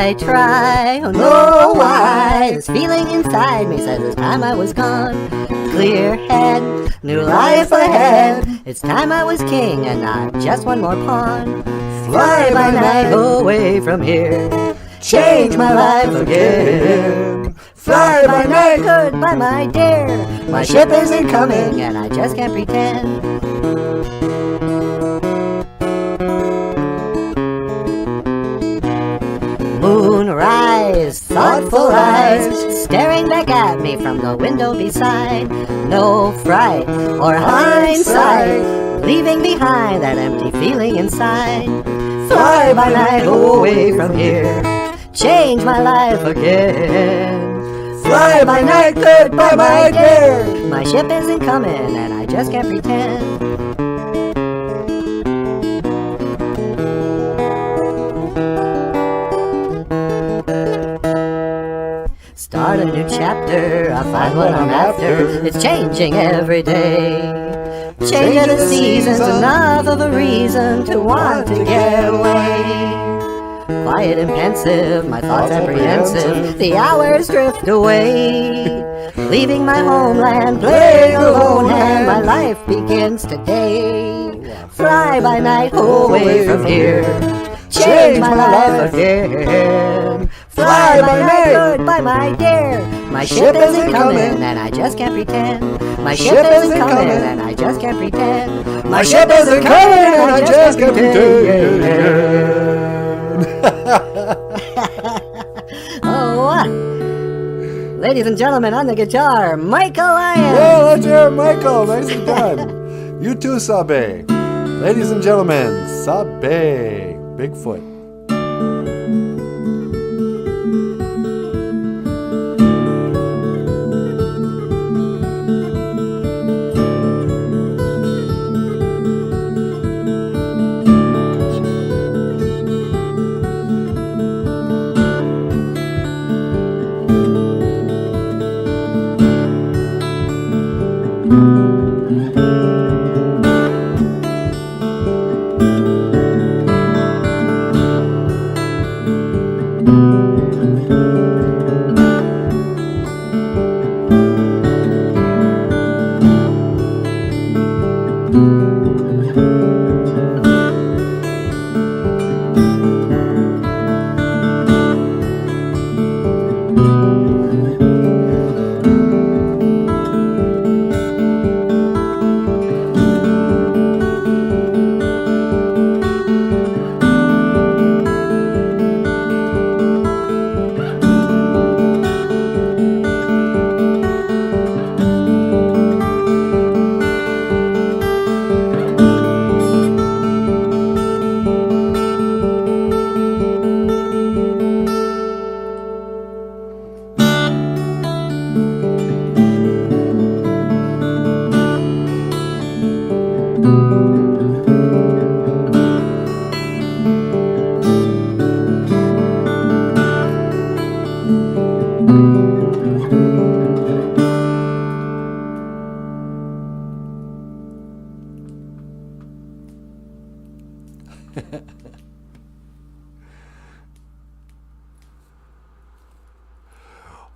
I try, oh no, why? This feeling inside me says it's time I was gone. Clear head, new life ahead. It's time I was king and not just one more pawn. Fly by night, go away from here. Change my life again. Fly by night, goodbye my dear. My ship isn't coming and I just can't pretend. Moonrise, thoughtful eyes, staring back at me from the window beside. No fright or hindsight, leaving behind that empty feeling inside. Fly by night, go away from here. Change my life again. Fly by night, goodbye my dear. My ship isn't coming and I just can't pretend. Start a new chapter, I'll find what I'm after. It's changing every day. Change of the seasons, enough of a reason to want to get away. Quiet and pensive, my thoughts apprehensive, the hours drift away. Leaving my homeland, playing a lone hand, my life begins today. Fly by night, away from here. Change my life again. Fly by night, goodbye my dear. My ship isn't coming and I just can't pretend. My ship isn't coming and I just can't pretend. My ship isn't coming and I just can't pretend. Oh, ladies and gentlemen, on the guitar, Michael Lyons. Well, let's hear it, Michael. Nicely done. You too, Sabe. Ladies and gentlemen, Sabe. Bigfoot.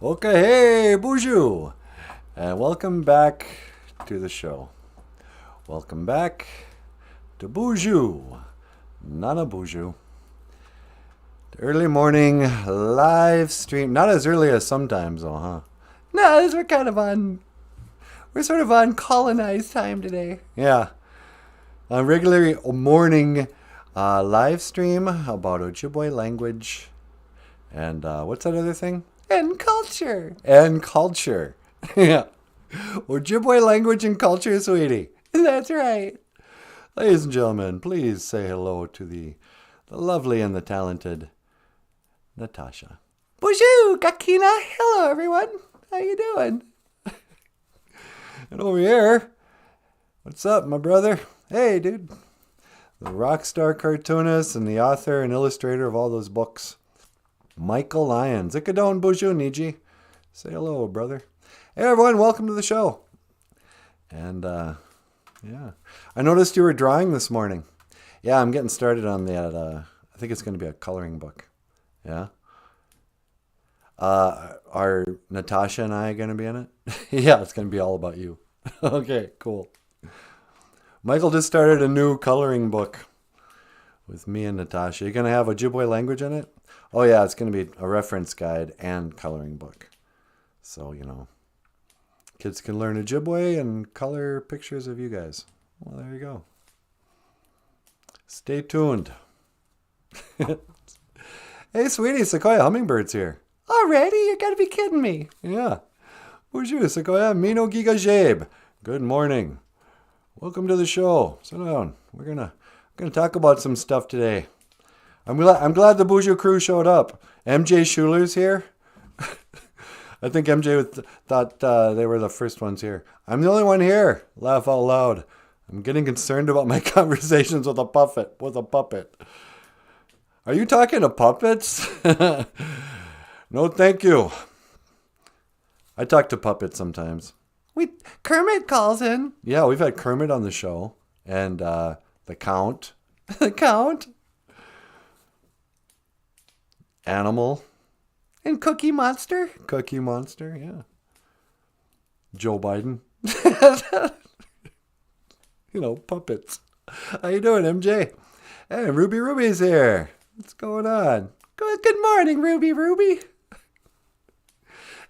Okay, hey, BOOZHOO, and welcome back to the show. Welcome back to BOOZHOO NANABOOZHOO. The early morning live stream. Not as early as sometimes, though, huh? No, we're sort of on colonized time today. Yeah. A regular morning live stream about Ojibwe language and what's that other thing? And culture. And culture. Yeah. Ojibwe language and culture, sweetie. That's right. Ladies and gentlemen, please say hello to the lovely and the talented Natasha. BOOZHOO, Gakina. Hello, everyone. How you doing? And over here, what's up, my brother? Hey, dude. The rock star cartoonist and the author and illustrator of all those books, Michael Lyons. Ikadon BOOZHOO Niji. Say hello, brother. Hey, everyone. Welcome to the show. And, yeah. I noticed you were drawing this morning. Yeah, I'm getting started on that. I think it's going to be a coloring book. Yeah. Are Natasha and I going to be in it? Yeah, it's going to be all about you. Okay, cool. Michael just started a new coloring book with me and Natasha. You're going to have Ojibwe language in it? Oh, yeah, it's going to be a reference guide and coloring book. So, kids can learn Ojibwe and color pictures of you guys. Well, there you go. Stay tuned. Hey, sweetie, Sequoia Hummingbird's here. Already? You gotta be kidding me. Yeah. Bonjour, Sequoia. Mino Giga Jabe. Good morning. Welcome to the show. Sit down. We're gonna talk about some stuff today. I'm glad the BOOZHOO crew showed up. MJ Schuler's here. I think MJ thought they were the first ones here. I'm the only one here. Laugh out loud. I'm getting concerned about my conversations with a puppet. Are you talking to puppets? No, thank you. I talk to puppets sometimes. Kermit calls in. Yeah, we've had Kermit on the show. And the Count. The Count. Animal. And Cookie Monster. Cookie Monster, yeah. Joe Biden. Puppets. How you doing, MJ? Hey, Ruby's here. What's going on? Good morning, Ruby.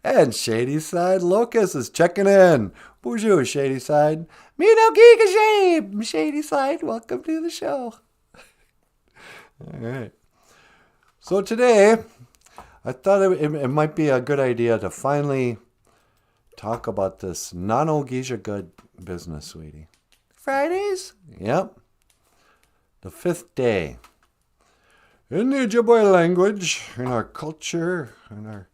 And Shady Side Locust is checking in. Bonjour, Shady Side. Me no giga shame. Shady Side, welcome to the show. All right. So today, I thought it might be a good idea to finally talk about this Nano-Geisha good business, sweetie. Fridays? Yep. The 5th day. In the Ojibwe language, in our culture, in our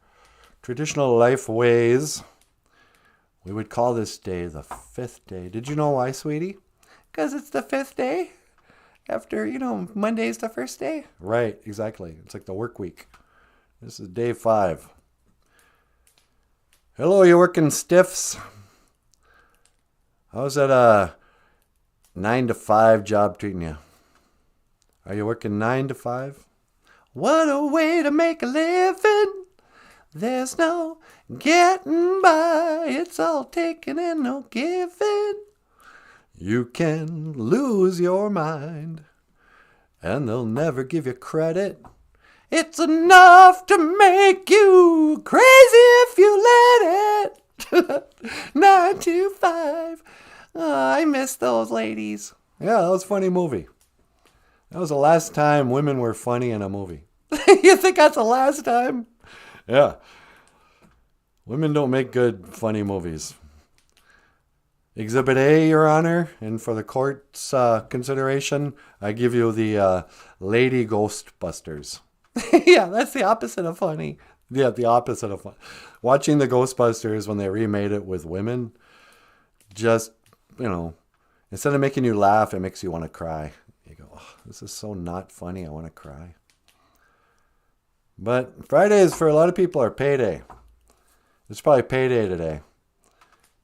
traditional life ways, we would call this day the 5th day. Did you know why, sweetie? Because it's the 5th day. After, Monday's the first day. Right, exactly. It's like the work week. This is day 5. Hello, you working stiffs? How's that 9 to 5 job treating you? Are you working 9 to 5? What a way to make a living. There's no getting by. It's all taking and no giving. You can lose your mind, and they'll never give you credit. It's enough to make you crazy if you let it. 9 to 5. Oh, I miss those ladies. Yeah, that was a funny movie. That was the last time women were funny in a movie. You think that's the last time? Yeah. Women don't make good, funny movies. Exhibit A, Your Honor, and for the court's consideration, I give you the Lady Ghostbusters. Yeah, that's the opposite of funny. Yeah, the opposite of fun. Watching the Ghostbusters when they remade it with women, just, instead of making you laugh, it makes you want to cry. You go, oh, this is so not funny, I want to cry. But Fridays for a lot of people are payday. It's probably payday today.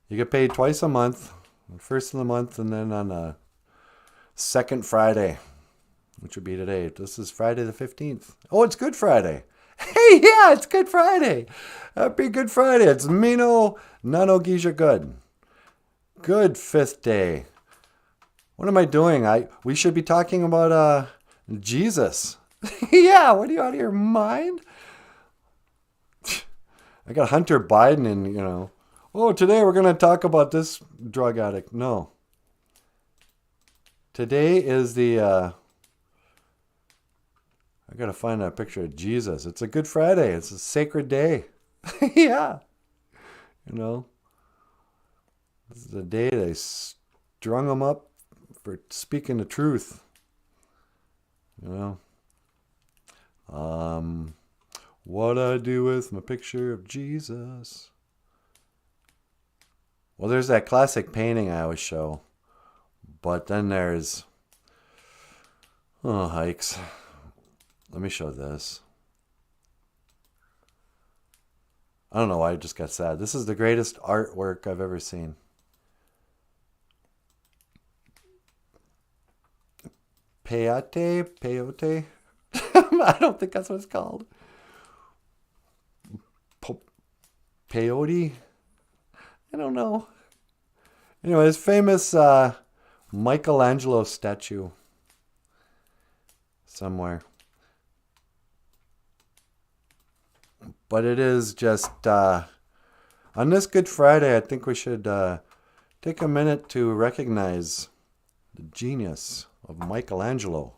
You get paid twice a month, first of the month, and then on a second Friday, which would be today. This is Friday the 15th. Oh, it's Good Friday. Hey, yeah, it's Good Friday. Happy Good Friday. It's Mino Nano-Geisha Good. Good 5th day. What am I doing? We should be talking about Jesus. Yeah, what are you, out of your mind? I got Hunter Biden and, oh, today we're going to talk about this drug addict. No. Today is I got to find a picture of Jesus. It's a Good Friday. It's a sacred day. Yeah. This is the day they strung him up for speaking the truth. What I do with my picture of Jesus. Well, there's that classic painting I always show. But then there's hikes. Let me show this. I don't know why I just got sad. This is the greatest artwork I've ever seen. Peyote? I don't think that's what it's called. peyote? I don't know. Anyway, his famous Michelangelo statue somewhere. But it is just, on this Good Friday, I think we should take a minute to recognize the genius of Michelangelo.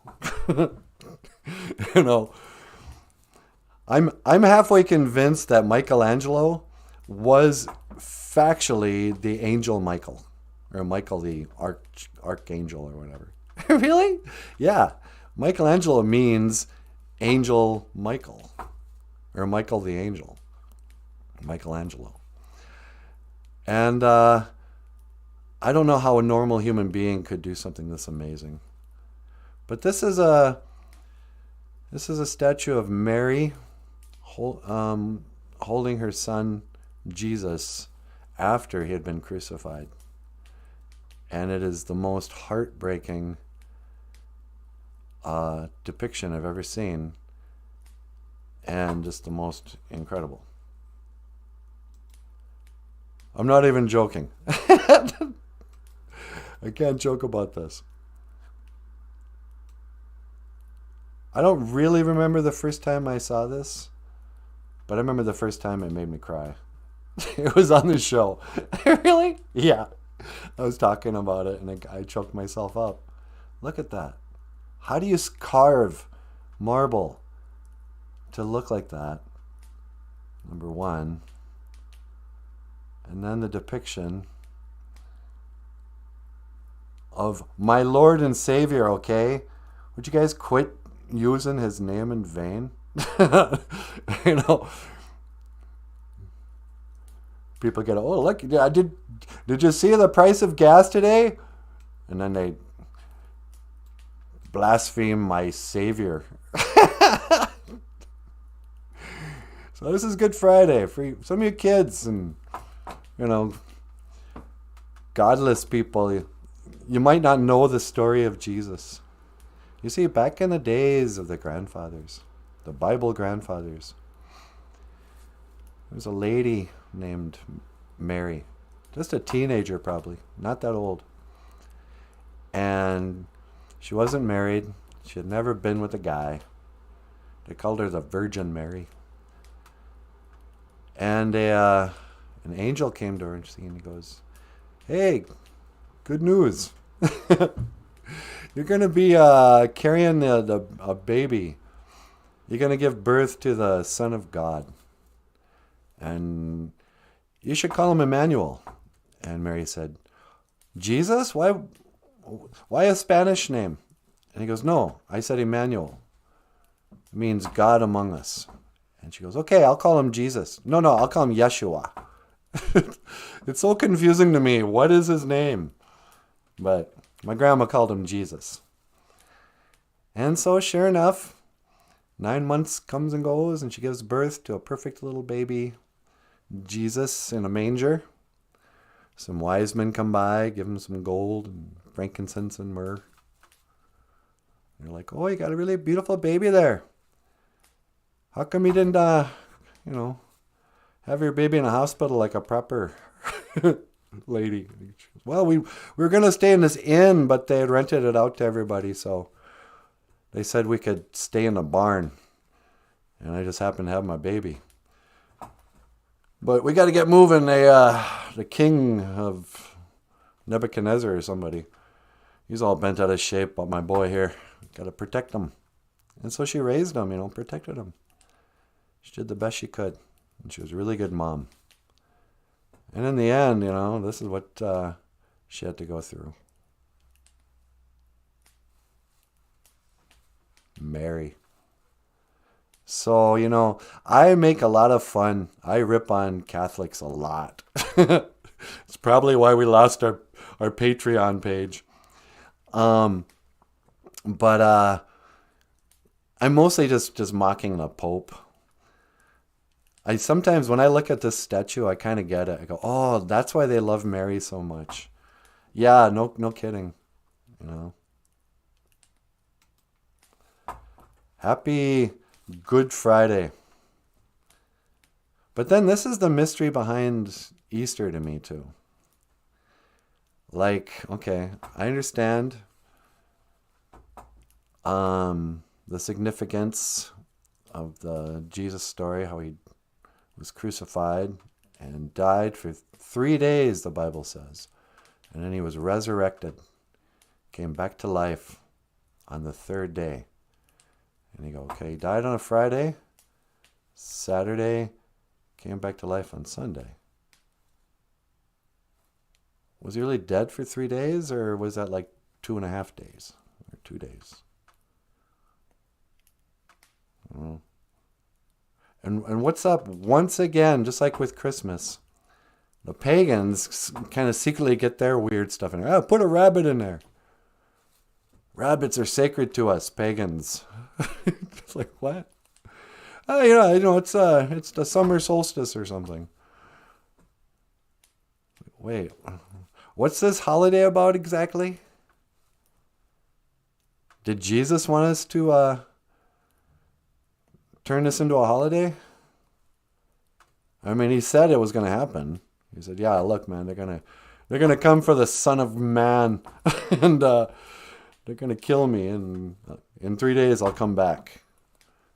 You know, I'm halfway convinced that Michelangelo was factually the angel Michael, or Michael the archangel or whatever. Really? Yeah. Michelangelo means angel Michael, or Michael the angel. Michelangelo. And I don't know how a normal human being could do something this amazing. But this is a statue of Mary holding her son Jesus after he had been crucified. And it is the most heartbreaking depiction I've ever seen, and just the most incredible. I'm not even joking. I can't joke about this. I don't really remember the first time I saw this, but I remember the first time it made me cry. It was on the show. Really? Yeah. I was talking about it and I choked myself up. Look at that. How do you carve marble to look like that? Number one. And then the depiction of my Lord and Savior, okay? Would you guys quit using his name in vain? You know, people get, oh, look, did you see the price of gas today? And then they blaspheme my Savior. So this is Good Friday for some of you kids and, you know, godless people. You might not know the story of Jesus. You see, back in the days of the grandfathers, the Bible grandfathers, there was a lady named Mary, just a teenager probably, not that old. And she wasn't married. She had never been with a guy. They called her the Virgin Mary. And an angel came to her and he goes, hey, good news. You're going to be carrying a baby. You're going to give birth to the Son of God. And you should call him Emmanuel. And Mary said, Jesus? Why a Spanish name? And he goes, no, I said Emmanuel. It means God among us. And she goes, okay, I'll call him Jesus. No, I'll call him Yeshua. It's so confusing to me. What is his name? But my grandma called him Jesus. And so sure enough, 9 months comes and goes, and she gives birth to a perfect little baby, Jesus, in a manger. Some wise men come by, give him some gold and frankincense and myrrh. And they're like, oh, you got a really beautiful baby there. How come you didn't, have your baby in a hospital like a proper lady? Well, we were going to stay in this inn, but they had rented it out to everybody, so they said we could stay in a barn. And I just happened to have my baby. But we got to get moving. The king of Nebuchadnezzar or somebody, he's all bent out of shape, but my boy here, got to protect him. And so she raised him, protected him. She did the best she could. And she was a really good mom. And in the end, this is what she had to go through. Mary. So, I make a lot of fun. I rip on Catholics a lot. It's probably why we lost our Patreon page. But I'm mostly just mocking the Pope. Sometimes when I look at this statue, I kind of get it. I go, oh, that's why they love Mary so much. Yeah, no kidding. Happy Good Friday. But then this is the mystery behind Easter to me too. Like, okay, I understand the significance of the Jesus story, how he was crucified and died for 3 days, the Bible says. And then he was resurrected, came back to life on the third day. And you go, okay, he died on a Friday, Saturday, came back to life on Sunday. Was he really dead for 3 days, or was that like 2.5 days, or 2 days? I don't know. And what's up, once again, just like with Christmas, the pagans kind of secretly get their weird stuff in there. Oh, put a rabbit in there. Rabbits are sacred to us, pagans. It's like, what? Oh, it's the summer solstice or something. Wait, what's this holiday about exactly? Did Jesus want us to turn this into a holiday? I mean, he said it was going to happen. He said, yeah, look, man, they're gonna come for the Son of Man, and they're going to kill me, and in 3 days I'll come back.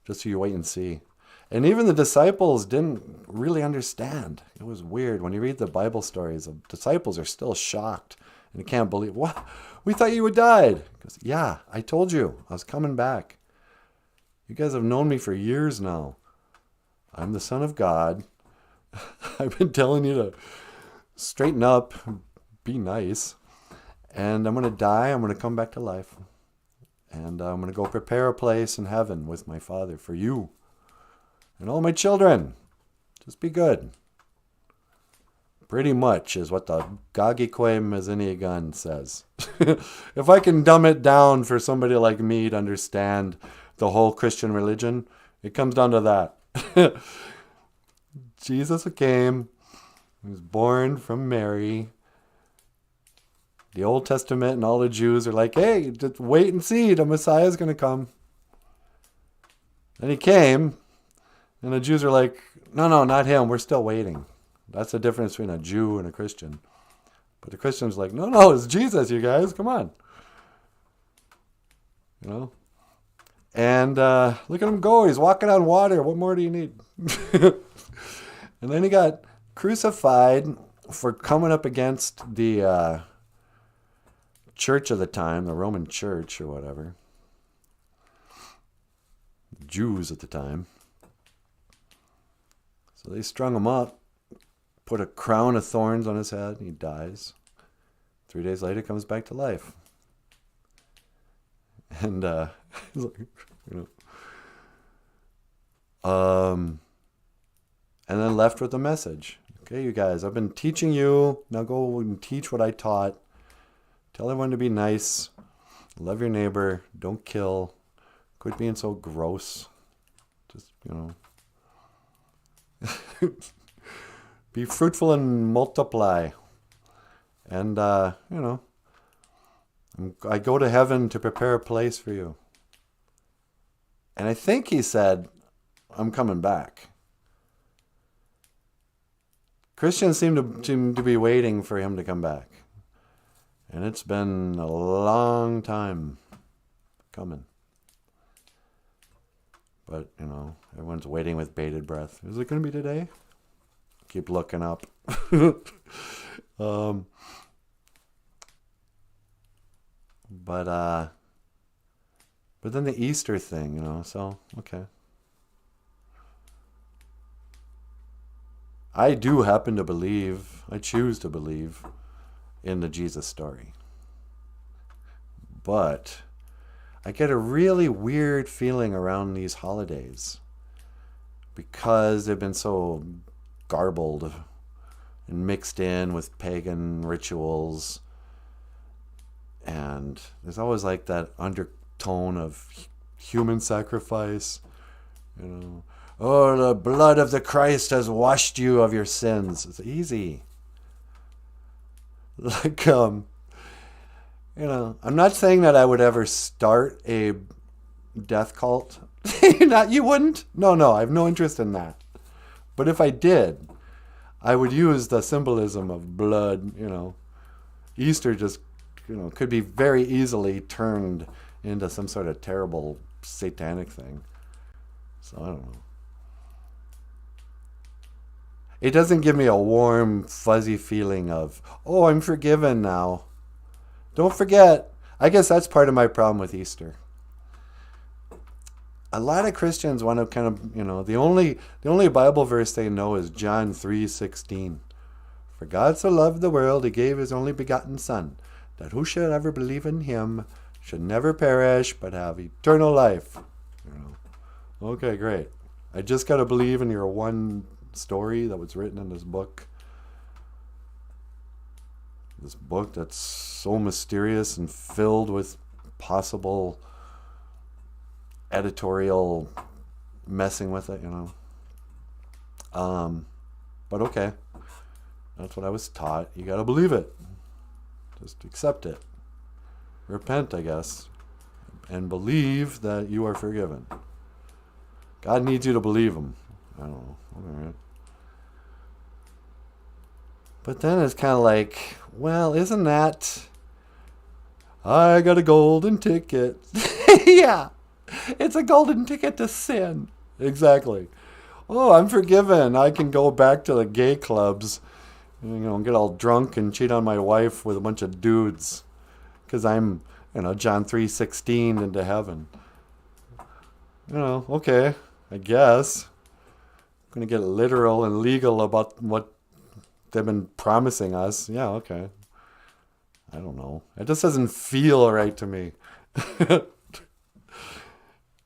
Just so you wait and see. And even the disciples didn't really understand. It was weird. When you read the Bible stories, the disciples are still shocked and can't believe, what? We thought you had died. Because, yeah, I told you. I was coming back. You guys have known me for years now. I'm the Son of God. I've been telling you to straighten up, be nice. And I'm going to die. I'm going to come back to life. And I'm going to go prepare a place in heaven with my Father for you and all my children. Just be good. Pretty much is what the Gagikwe Mazinigan says. If I can dumb it down for somebody like me to understand the whole Christian religion, it comes down to that. Jesus came. He was born from Mary. The Old Testament and all the Jews are like, hey, just wait and see. The Messiah is going to come. And he came. And the Jews are like, no, not him. We're still waiting. That's the difference between a Jew and a Christian. But the Christian's like, no, it's Jesus, you guys. Come on. You know? And look at him go. He's walking on water. What more do you need? And then he got crucified for coming up against the church of the time, the Roman church or whatever. The Jews at the time. So they strung him up, put a crown of thorns on his head, and he dies. 3 days later, comes back to life. And, and then left with a message. Okay, you guys, I've been teaching you. Now go and teach what I taught. Tell everyone to be nice. Love your neighbor. Don't kill. Quit being so gross. Just, be fruitful and multiply. And, I go to heaven to prepare a place for you. And I think he said, I'm coming back. Christians seem to be waiting for him to come back. And it's been a long time coming. But, everyone's waiting with bated breath. Is it going to be today? Keep looking up. But then the Easter thing, so, okay. I do happen to believe, I choose to believe in the Jesus story. But I get a really weird feeling around these holidays because they've been so garbled and mixed in with pagan rituals. And there's always like that undertone of human sacrifice. Oh, the blood of the Christ has washed you of your sins. It's easy. Like, I'm not saying that I would ever start a death cult. You wouldn't? No, I have no interest in that. But if I did, I would use the symbolism of blood, Easter just, could be very easily turned into some sort of terrible satanic thing. So I don't know. It doesn't give me a warm, fuzzy feeling of, oh, I'm forgiven now. Don't forget. I guess that's part of my problem with Easter. A lot of Christians want to kind of, the only Bible verse they know is John 3:16. For God so loved the world, he gave his only begotten Son, that who should ever believe in him should never perish, but have eternal life. Okay, great. I just got to believe in your one story that was written in this book. This book that's so mysterious and filled with possible editorial messing with it, But okay. That's what I was taught. You got to believe it. Just accept it. Repent, I guess. And believe that you are forgiven. God needs you to believe him. I don't know. All right. But then it's kind of like, well, isn't that... I got a golden ticket. Yeah. It's a golden ticket to sin. Exactly. Oh, I'm forgiven. I can go back to the gay clubs, get all drunk and cheat on my wife with a bunch of dudes. Because I'm, John 3:16 into heaven. Okay, I guess. I'm going to get literal and legal about what they've been promising us. Yeah, okay. I don't know. It just doesn't feel right to me.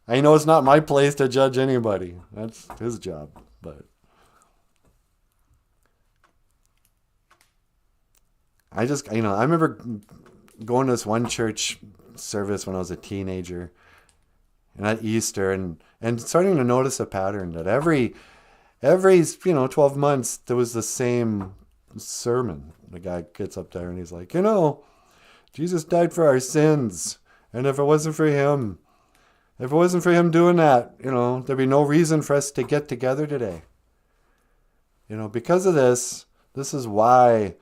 I know it's not my place to judge anybody. That's his job. But I just, I remember going to this one church service when I was a teenager, and at Easter, and starting to notice a pattern that every 12 months there was the same sermon. The guy gets up there and he's like, Jesus died for our sins, and if it wasn't for him doing that, there'd be no reason for us to get together today. Because of this is why,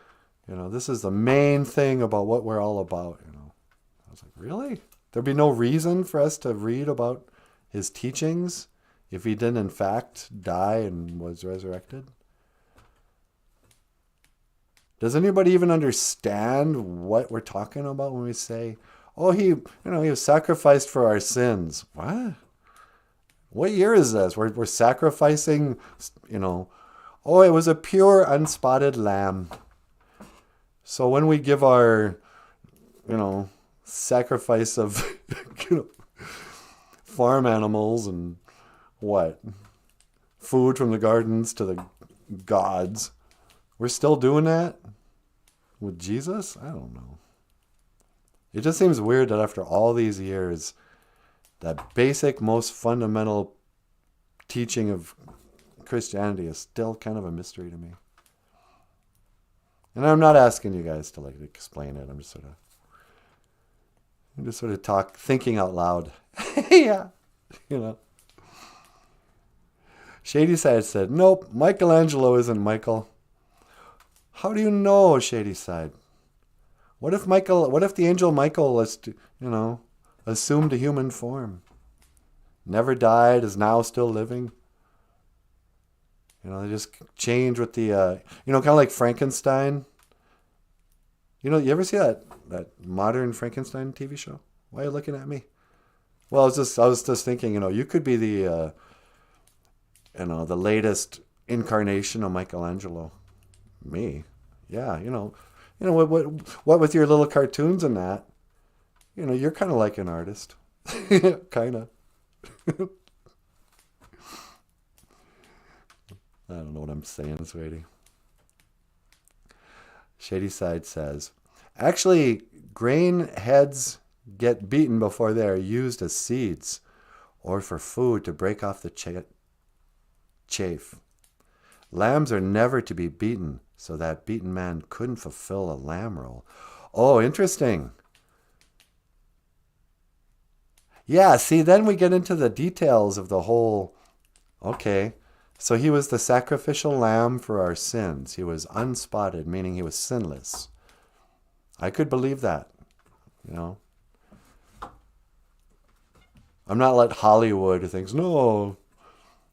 this is the main thing about what we're all about, I was like, really? There'd be no reason for us to read about his teachings if he didn't in fact die and was resurrected? Does anybody even understand what we're talking about when we say, oh, he was sacrificed for our sins? What year is this? We're sacrificing, oh, it was a pure, unspotted lamb. So when we give our, sacrifice of, farm animals and food from the gardens to the gods, we're still doing that with Jesus? I don't know. It just seems weird that after all these years, that basic, most fundamental teaching of Christianity is still kind of a mystery to me. And I'm not asking you guys to explain it. I'm just sort of thinking out loud. Yeah, Shady Side said, nope, Michelangelo isn't Michael. How do you know, Shady Side? What if the angel Michael assumed a human form? Never died, is now still living? They just change with the, kind of like Frankenstein. You ever see that modern Frankenstein TV show? Why are you looking at me? Well, I was just thinking, you could be the latest incarnation of Michelangelo. Me? Yeah, what with your little cartoons and that, you're kind of like an artist. Kind of. I don't know what I'm saying, sweetie. Shady Side says, actually, grain heads get beaten before they are used as seeds or for food to break off the chaff. Lambs are never to be beaten, so that beaten man couldn't fulfill a lamb role. Oh, interesting. Yeah, see, then we get into the details of the whole, okay, So he was the sacrificial lamb for our sins. He was unspotted, meaning he was sinless. I could believe that, you know. I'm not like Hollywood who thinks, no,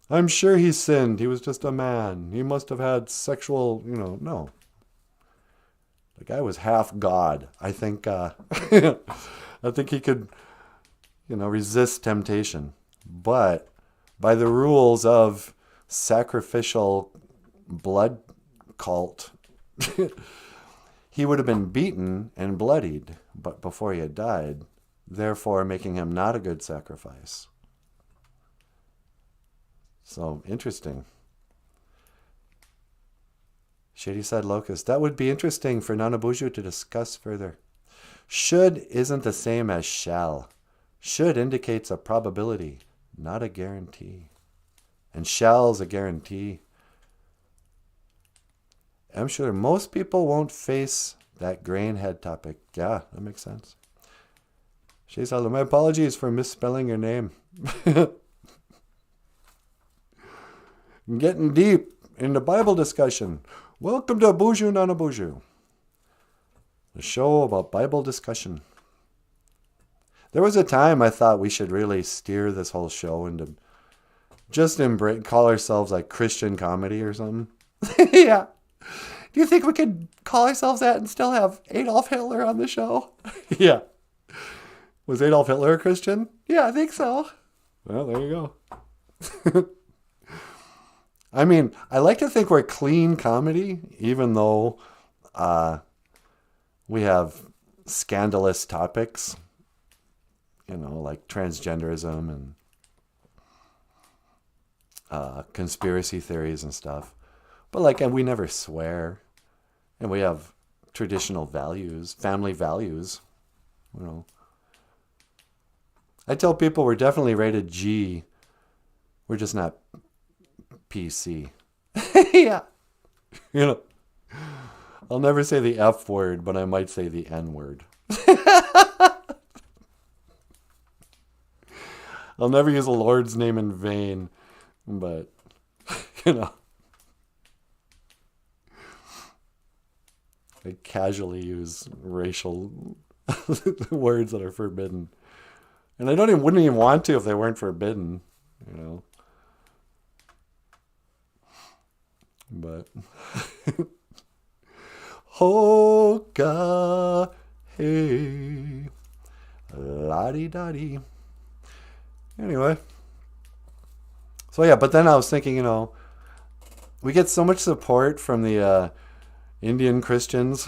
I'm sure he sinned. He was just a man. He must have had sexual, no. The guy was half God. I think, I think he could, resist temptation. But by the rules of sacrificial blood cult, he would have been beaten and bloodied, but before he had died, therefore making him not a good sacrifice. So, interesting. Shady Side Locust. That would be interesting for NanaBOOZHOO to discuss further. Should isn't the same as shall. Should indicates a probability, not a guarantee. And shall's a guarantee. I'm sure most people won't face that grain head topic. Yeah, that makes sense. Shady Side, my apologies for misspelling your name. Getting deep into Bible discussion. Welcome to BOOZHOO NANABOOZHOO, the show about Bible discussion. There was a time I thought we should really steer this whole show into just call ourselves like Christian comedy or something. Yeah. Do you think we could call ourselves that and still have Adolf Hitler on the show? Yeah. Was Adolf Hitler a Christian? Yeah, I think so. Well, there you go. I mean, I like to think we're clean comedy, even though we have scandalous topics, like transgenderism and conspiracy theories and stuff. But and we never swear, and we have traditional values, family values, I tell people we're definitely rated G. We're just not PC. Yeah. I'll never say the F word, but I might say the N word. I'll never use the Lord's name in vain, but, I casually use racial words that are forbidden. And I wouldn't even want to if they weren't forbidden, But Hoka hey la-di-da-di. Anyway. So yeah, but then I was thinking, we get so much support from the Indian Christians,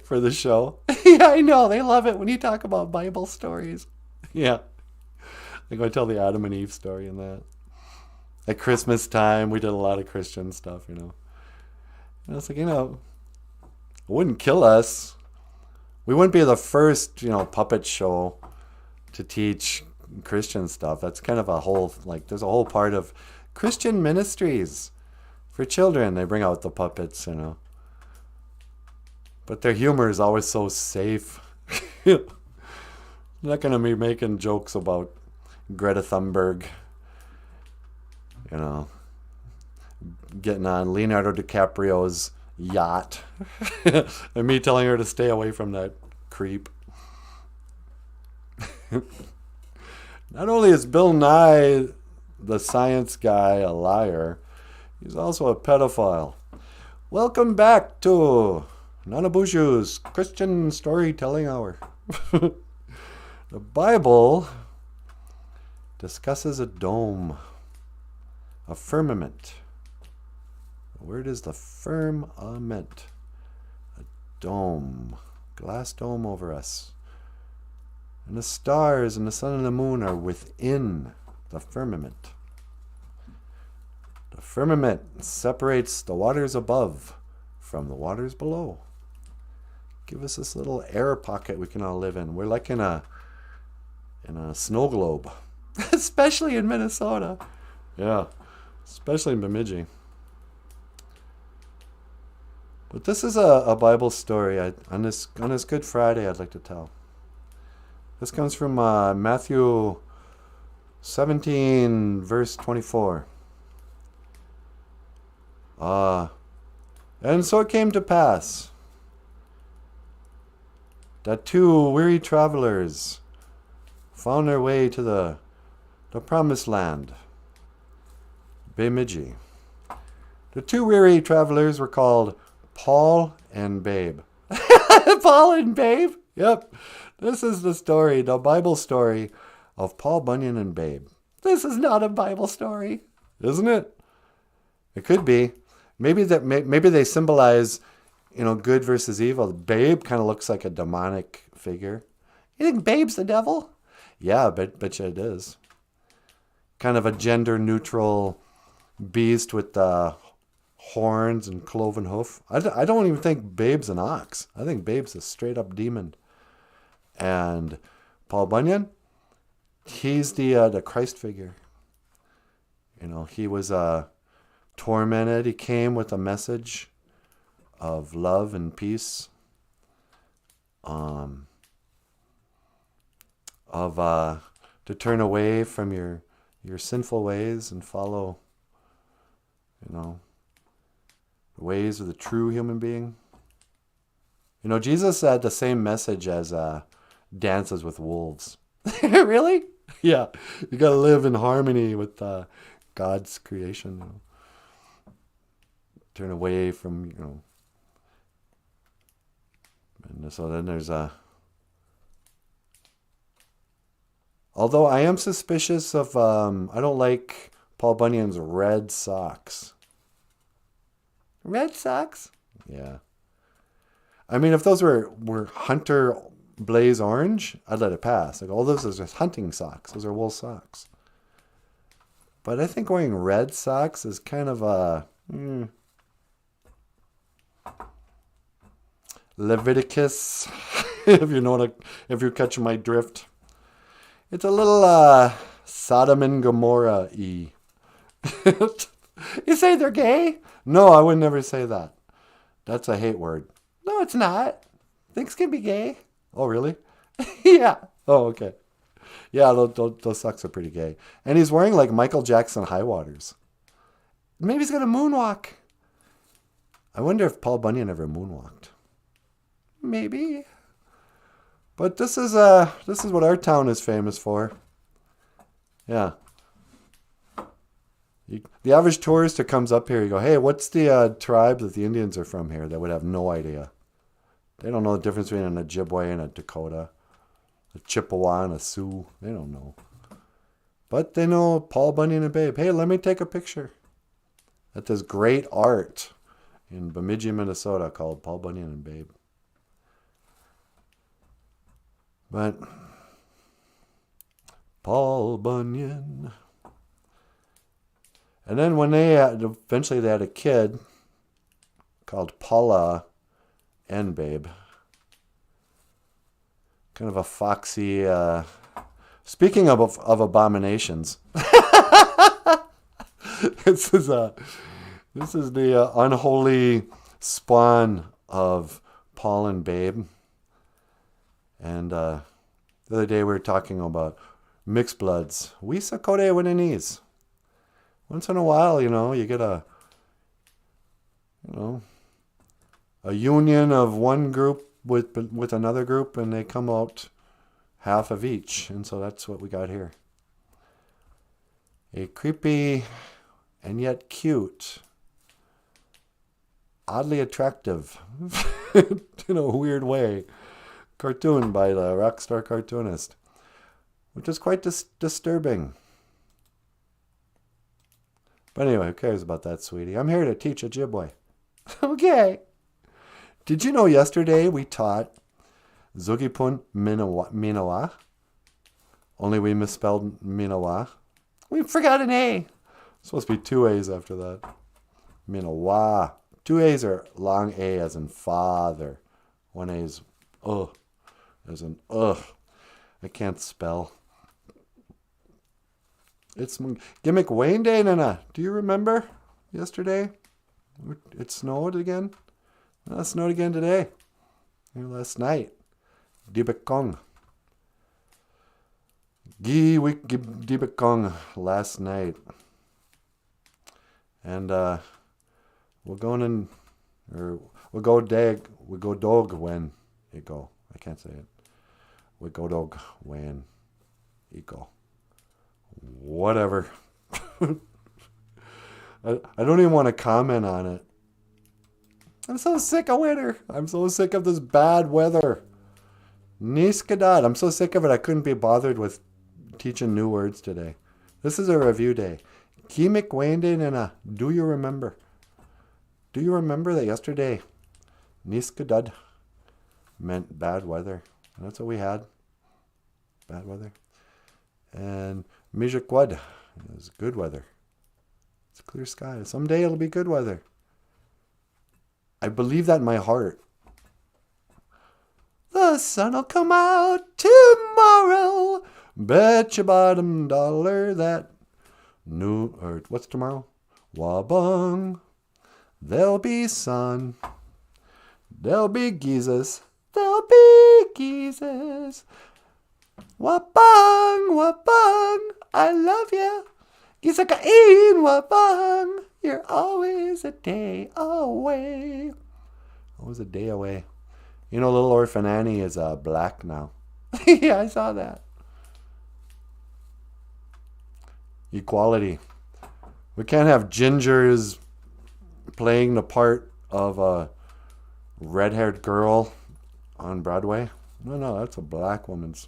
for the show. Yeah, I know. They love it when you talk about Bible stories. Yeah. Like I tell the Adam and Eve story and that. At Christmas time, we did a lot of Christian stuff, And it's like, it wouldn't kill us. We wouldn't be the first, puppet show to teach Christian stuff. That's kind of a whole, there's a whole part of Christian ministries for children. They bring out the puppets, But their humor is always so safe. They're not going to be making jokes about Greta Thunberg, getting on Leonardo DiCaprio's yacht. And me telling her to stay away from that creep. Not only is Bill Nye, the science guy, a liar, he's also a pedophile. Welcome back to NanaBOOZHOO's Christian Storytelling Hour. The Bible discusses a dome, a firmament. The word is the firmament. A dome, glass dome over us. And the stars and the sun and the moon are within the firmament. The firmament separates the waters above from the waters below. Give us this little air pocket we can all live in. We're like in a snow globe, especially in Minnesota. Yeah, especially in Bemidji. But this is a Bible story on this Good Friday I'd like to tell. This comes from Matthew 17, verse 24. And so it came to pass that two weary travelers found their way to the promised land, Bemidji. The two weary travelers were called Paul and Babe. Paul and Babe? Yep. This is the story, the Bible story of Paul Bunyan and Babe. This is not a Bible story, isn't it? It could be. Maybe they symbolize, good versus evil. Babe kind of looks like a demonic figure. You think Babe's the devil? Yeah, bet you it is. Kind of a gender-neutral beast with horns and cloven hoof. I don't even think Babe's an ox. I think Babe's a straight-up demon. And Paul Bunyan, he's the Christ figure. He was tormented. He came with a message of love and peace, to turn away from your sinful ways and follow, the ways of the true human being. Jesus had the same message as Dances with Wolves. Really? Yeah. You got to live in harmony with God's creation. Turn away from, And so then there's although I am suspicious of, I don't like Paul Bunyan's red socks. Red socks? Yeah. I mean, if those were Hunter Blaze Orange, I'd let it pass. Like, all those are just hunting socks. Those are wool socks. But I think wearing red socks is kind of a... Leviticus, if you're catching my drift. It's a little Sodom and Gomorrah-y. You say they're gay? No, I would never say that. That's a hate word. No, it's not. Things can be gay. Oh, really? Yeah. Oh, okay. Yeah, those socks are pretty gay. And he's wearing like Michael Jackson high waters. Maybe he's got a moonwalk. I wonder if Paul Bunyan ever moonwalked. Maybe. But this is what our town is famous for. Yeah. The average tourist who comes up here, you go, hey, what's the tribe that the Indians are from here? They would have no idea. They don't know the difference between an Ojibwe and a Dakota, a Chippewa and a Sioux. They don't know. But they know Paul Bunyan and Babe. Hey, let me take a picture at this great art in Bemidji, Minnesota called Paul Bunyan and Babe. But Paul Bunyan. And then when eventually they had a kid called Paula and Babe. Kind of a foxy, speaking of abominations. This is the unholy spawn of Paul and Babe. And the other day we were talking about mixed bloods. Wisa kode wininiz. Once in a while, you get a union of one group with another group, and they come out half of each. And so that's what we got here. A creepy and yet cute, oddly attractive, in a weird way, cartoon by the rock star cartoonist, which is quite disturbing. But anyway, who cares about that, sweetie? I'm here to teach Ojibwe. Okay. Did you know yesterday we taught Zugipun Minawa? Only we misspelled Minawa. We forgot an A. Supposed to be two A's after that. Minawa. Two A's are long A as in father. One A is as in ugh. I can't spell. It's Gimmick Wayne Day, Nana. Do you remember yesterday? It snowed again. Well, it snowed again today. Last night. Dibekong. Giwik Dibekong last night. And We're going in, or we'll go dog when you go. I can't say it. We go dog when you go. Whatever. I don't even want to comment on it. I'm so sick of winter. I'm so sick of this bad weather. Niskadad. I'm so sick of it. I couldn't be bothered with teaching new words today. This is a review day. Kimik Wayndin and a do you remember? Do you remember that yesterday Niskadad meant bad weather? And that's what we had. Bad weather. And Mijakwad is good weather. It's clear sky. Someday it'll be good weather. I believe that in my heart. The sun'll come out tomorrow. Bet your bottom dollar that what's tomorrow? Wabung. There'll be sun. There'll be geezes. There'll be geezes. Wabung, wabung. I love you. Gisakain wabung. You're always a day away. Always a day away. You know, Little Orphan Annie is black now. Yeah, I saw that. Equality. We can't have gingers playing the part of a red-haired girl on Broadway. No, that's a black woman's.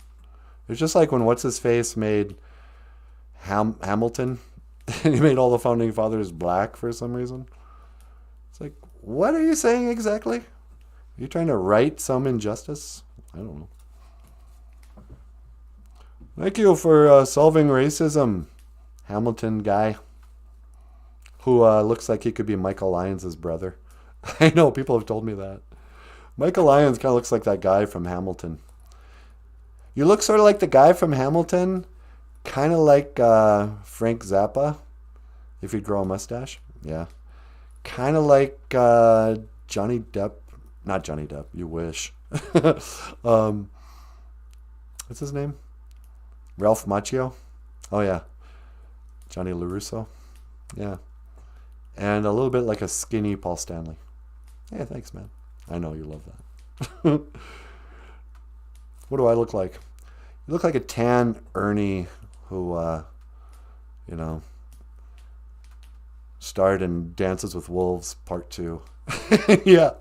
It's just like when What's-His-Face made Hamilton. He made all the founding fathers black for some reason. It's like, what are you saying exactly? Are you trying to right some injustice? I don't know. Thank you for solving racism, Hamilton guy, who looks like he could be Michael Lyons' brother. I know, people have told me that. Michael Lyons kind of looks like that guy from Hamilton. You look sort of like the guy from Hamilton, kind of like Frank Zappa, if he'd grow a mustache. Yeah. Kind of like Johnny Depp. Not Johnny Depp, you wish. What's his name? Ralph Macchio? Oh, yeah. Johnny LaRusso? Yeah. And a little bit like a skinny Paul Stanley. Yeah, thanks, man. I know you love that. What do I look like? You look like a tan Ernie who, starred in Dances with Wolves Part 2. Yeah.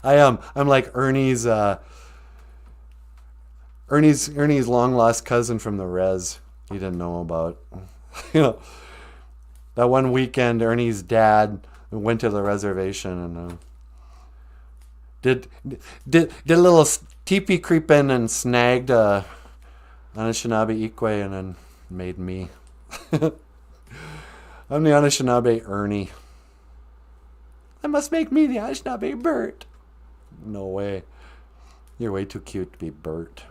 I am. I'm like Ernie's long lost cousin from the res. He didn't know about. That one weekend, Ernie's dad went to the reservation and did a little teepee creeping and snagged Anishinaabe Ikwe and then made me. I'm the Anishinaabe Ernie. I must make me the Anishinaabe Bert. No way. You're way too cute to be Bert.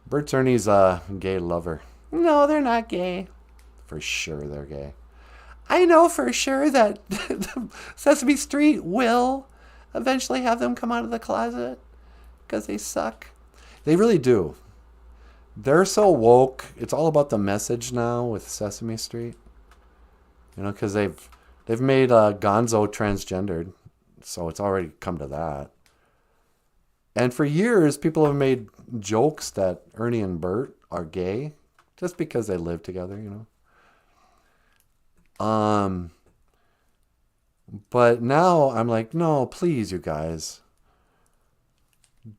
Bert's Ernie's a gay lover. No, they're not gay. For sure they're gay. I know for sure that Sesame Street will eventually have them come out of the closet because they suck. They really do. They're so woke. It's all about the message now with Sesame Street. Because they've made Gonzo transgendered, so it's already come to that. And for years, people have made jokes that Ernie and Bert are gay just because they live together, But now I'm like, no, please, you guys.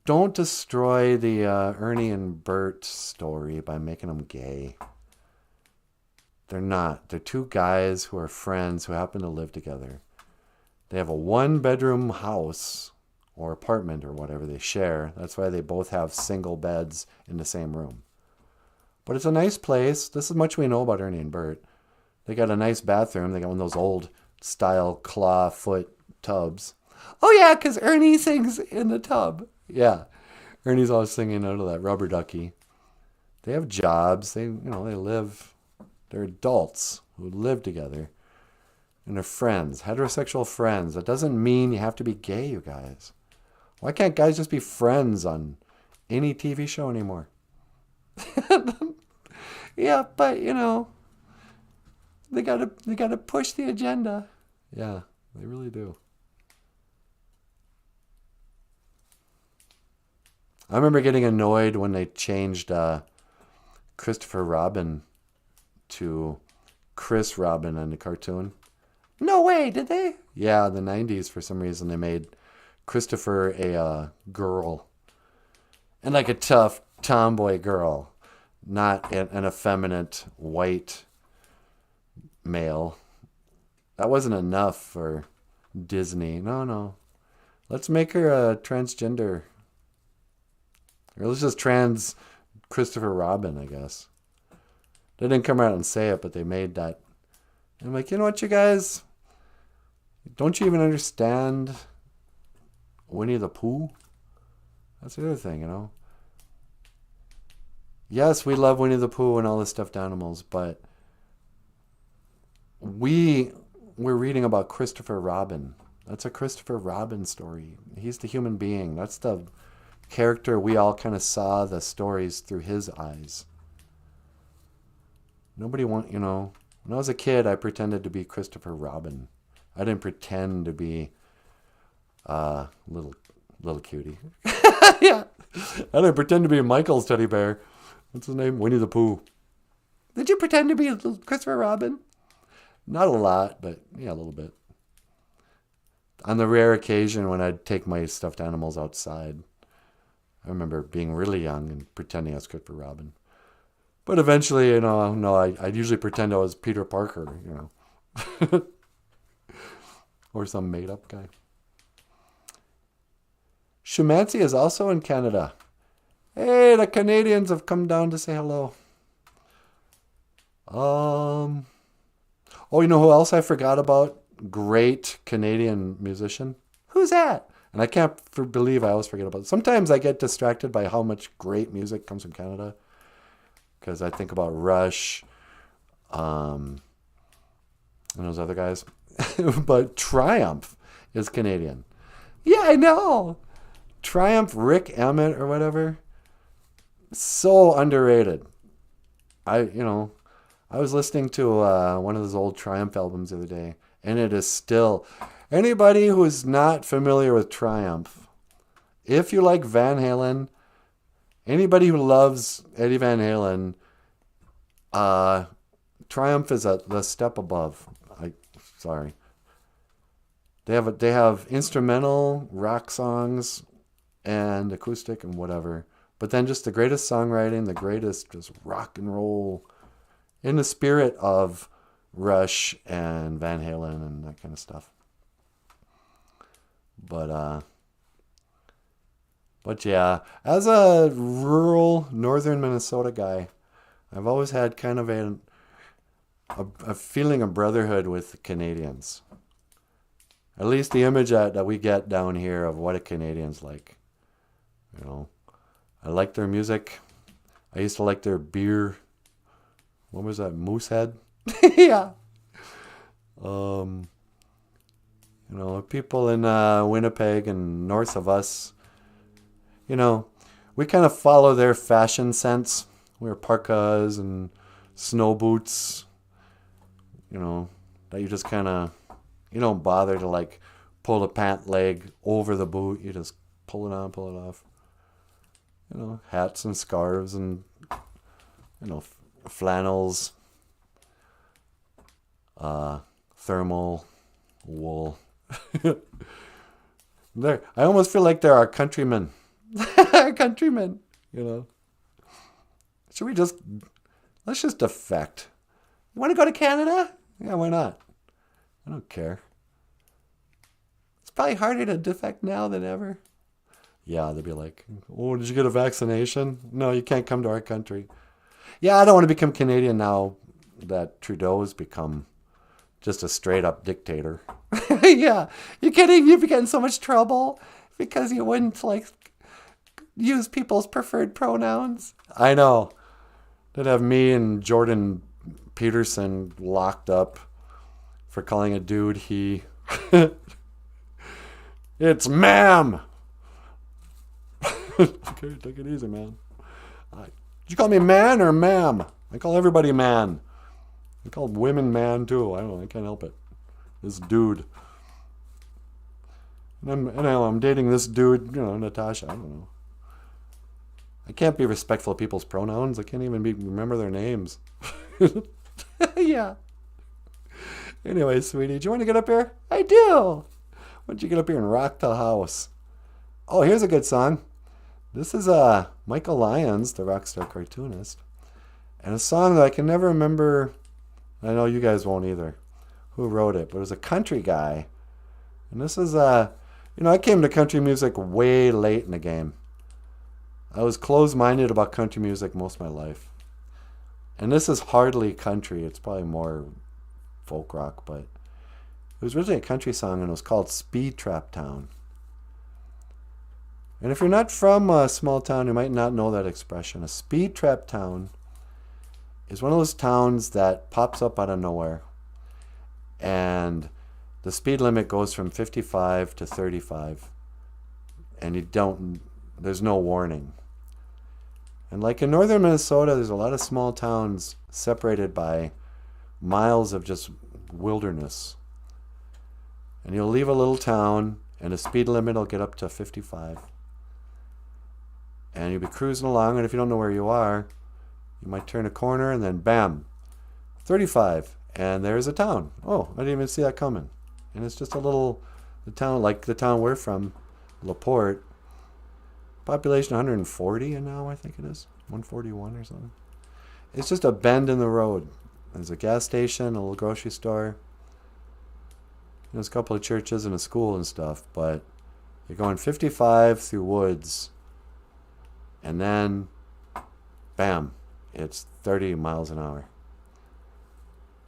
Don't destroy the Ernie and Bert story by making them gay. They're not. They're two guys who are friends who happen to live together. They have a one-bedroom house or apartment or whatever they share. That's why they both have single beds in the same room. But it's a nice place. This is much we know about Ernie and Bert. They got a nice bathroom. They got one of those old style claw foot tubs. Oh yeah, because Ernie sings in the tub. Yeah, Ernie's always singing out of that rubber ducky. They have jobs. They live. They're adults who live together. And they're friends, heterosexual friends. That doesn't mean you have to be gay, you guys. Why can't guys just be friends on any TV show anymore? Yeah, but, They gotta push the agenda. Yeah, they really do. I remember getting annoyed when they changed Christopher Robin to Chris Robin in the cartoon. No way, did they? Yeah, in the 90s, for some reason, they made Christopher a girl. And like a tough tomboy girl. Not an effeminate white male. That wasn't enough for Disney. No. Let's make her a transgender. Or let's just trans Christopher Robin, I guess. They didn't come out and say it, but they made that. And I'm like, you know what, you guys? Don't you even understand Winnie the Pooh? That's the other thing, you know? Yes, we love Winnie the Pooh and all the stuffed animals, but we're reading about Christopher Robin. That's a Christopher Robin story. He's the human being. That's the character we all kind of saw the stories through his eyes. Nobody when I was a kid, I pretended to be Christopher Robin. I didn't pretend to be little cutie. Yeah. I didn't pretend to be Michael's teddy bear. What's his name? Winnie the Pooh. Did you pretend to be Christopher Robin? Not a lot, but yeah, a little bit. On the rare occasion when I'd take my stuffed animals outside, I remember being really young and pretending I was Christopher Robin. But eventually, I'd usually pretend I was Peter Parker, or some made-up guy. Shumancy is also in Canada. Hey, the Canadians have come down to say hello. Oh, you know who else I forgot about? Great Canadian musician. Who's that? And I can't believe I always forget about it. Sometimes I get distracted by how much great music comes from Canada. Because I think about Rush, and those other guys. But Triumph is Canadian. Yeah, I know. Triumph, Rick Emmett or whatever. So underrated. I was listening to one of those old Triumph albums the other day, and it is still... Anybody who is not familiar with Triumph, if you like Van Halen, anybody who loves Eddie Van Halen, Triumph is the step above. Sorry. They have instrumental rock songs and acoustic and whatever, but then just the greatest songwriting, the greatest just rock and roll in the spirit of Rush and Van Halen and that kind of stuff. But yeah, as a rural northern Minnesota guy, I've always had kind of a feeling of brotherhood with the Canadians. At least the image that we get down here of what a Canadian's like. I like their music. I used to like their beer. What was that? Moosehead? Yeah. People in Winnipeg and north of us, we kind of follow their fashion sense. We wear parkas and snow boots, that you just kind of, you don't bother to like pull the pant leg over the boot. You just pull it on, pull it off. Hats and scarves and, flannels, thermal wool. I almost feel like they're our countrymen. Our countrymen, let's just defect. You want to go to Canada? Yeah, why not? I don't care. It's probably harder to defect now than ever. Yeah, they'd be like, oh, did you get a vaccination? No, you can't come to our country. Yeah, I don't want to become Canadian now that Trudeau's become just a straight up dictator. Yeah, you're kidding? You'd be getting so much trouble because you wouldn't use people's preferred pronouns. I know. They'd have me and Jordan Peterson locked up for calling a dude he. It's ma'am. Okay, take it easy, man. Did you call me man or ma'am? I call everybody man. I called women man too. I don't know. I can't help it. This dude. And I'm dating this dude, Natasha. I don't know. I can't be respectful of people's pronouns. I can't even remember their names. Yeah. Anyway, sweetie, do you want to get up here? I do. Why don't you get up here and rock the house? Oh, here's a good song. This is Michael Lyons, the rock star cartoonist. And a song that I can never remember. I know you guys won't either. Who wrote it? But it was a country guy. And this is, I came to country music way late in the game. I was closed-minded about country music most of my life. And this is hardly country. It's probably more folk rock, but it was originally a country song, and it was called Speed Trap Town. And if you're not from a small town, you might not know that expression. A speed trap town is one of those towns that pops up out of nowhere. And the speed limit goes from 55 to 35. And there's no warning. And like in northern Minnesota, there's a lot of small towns separated by miles of just wilderness. And you'll leave a little town, and the speed limit will get up to 55. And you'll be cruising along, and if you don't know where you are, you might turn a corner, and then bam, 35, and there's a town. Oh, I didn't even see that coming. And it's just the town, like the town we're from, LaPorte. Population 140 and now, I think it is. 141 or something. It's just a bend in the road. There's a gas station, a little grocery store. There's a couple of churches and a school and stuff, but you're going 55 through woods, and then, bam, it's 30 miles an hour.